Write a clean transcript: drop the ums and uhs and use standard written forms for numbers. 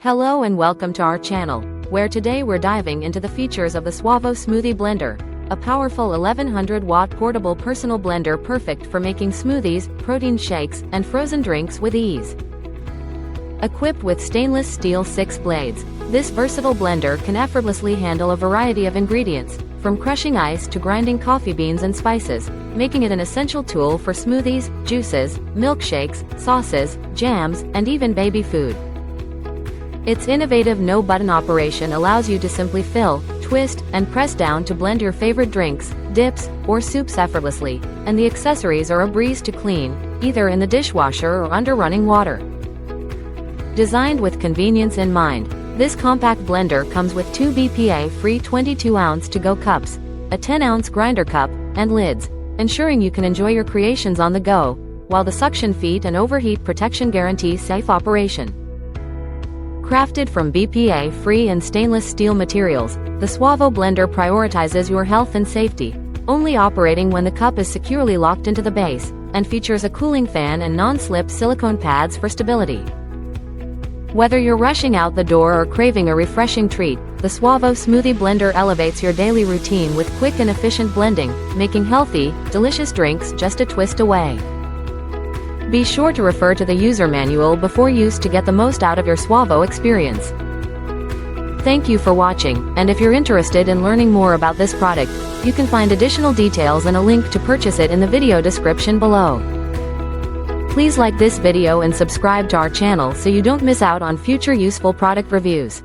Hello and welcome to our channel, where today we're diving into the features of the Suavo Smoothie Blender, a powerful 1100-watt portable personal blender perfect for making smoothies, protein shakes, and frozen drinks with ease. Equipped with stainless steel 6 blades, this versatile blender can effortlessly handle a variety of ingredients, from crushing ice to grinding coffee beans and spices, making it an essential tool for smoothies, juices, milkshakes, sauces, jams, and even baby food. Its innovative no-button operation allows you to simply fill, twist, and press down to blend your favorite drinks, dips, or soups effortlessly, and the accessories are a breeze to clean, either in the dishwasher or under running water. Designed with convenience in mind, this compact blender comes with 2 BPA-free 22-ounce to-go cups, a 10-ounce grinder cup, and lids, ensuring you can enjoy your creations on the go, while the suction feet and overheat protection guarantee safe operation. Crafted from BPA-free and stainless steel materials, the Suavo blender prioritizes your health and safety, only operating when the cup is securely locked into the base, and features a cooling fan and non-slip silicone pads for stability. Whether you're rushing out the door or craving a refreshing treat, the Suavo Smoothie Blender elevates your daily routine with quick and efficient blending, making healthy, delicious drinks just a twist away. Be sure to refer to the user manual before use to get the most out of your Suavo experience. Thank you for watching, and if you're interested in learning more about this product, you can find additional details and a link to purchase it in the video description below. Please like this video and subscribe to our channel so you don't miss out on future useful product reviews.